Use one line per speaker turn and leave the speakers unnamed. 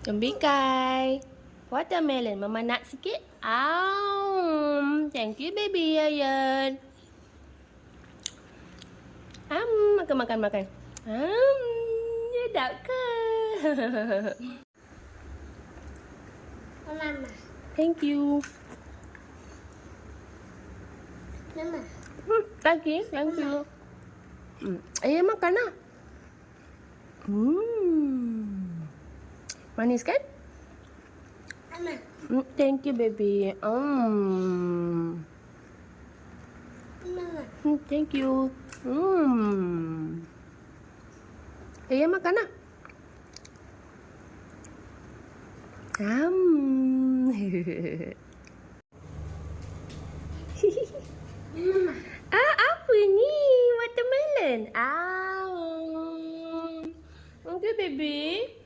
Tembikai. Watermelon. Mama nak sikit. Thank you, baby Ayan. Makan. Sedap ke?
Mama.
Thank you.
Mama.
Lagi, thank you. Ayah makan lah. Manis kan?
Mama.
Thank you, baby.
Mama.
Thank you. Ayah makan lah.
Mama.
Apa ni? Watermelon. Okay, baby.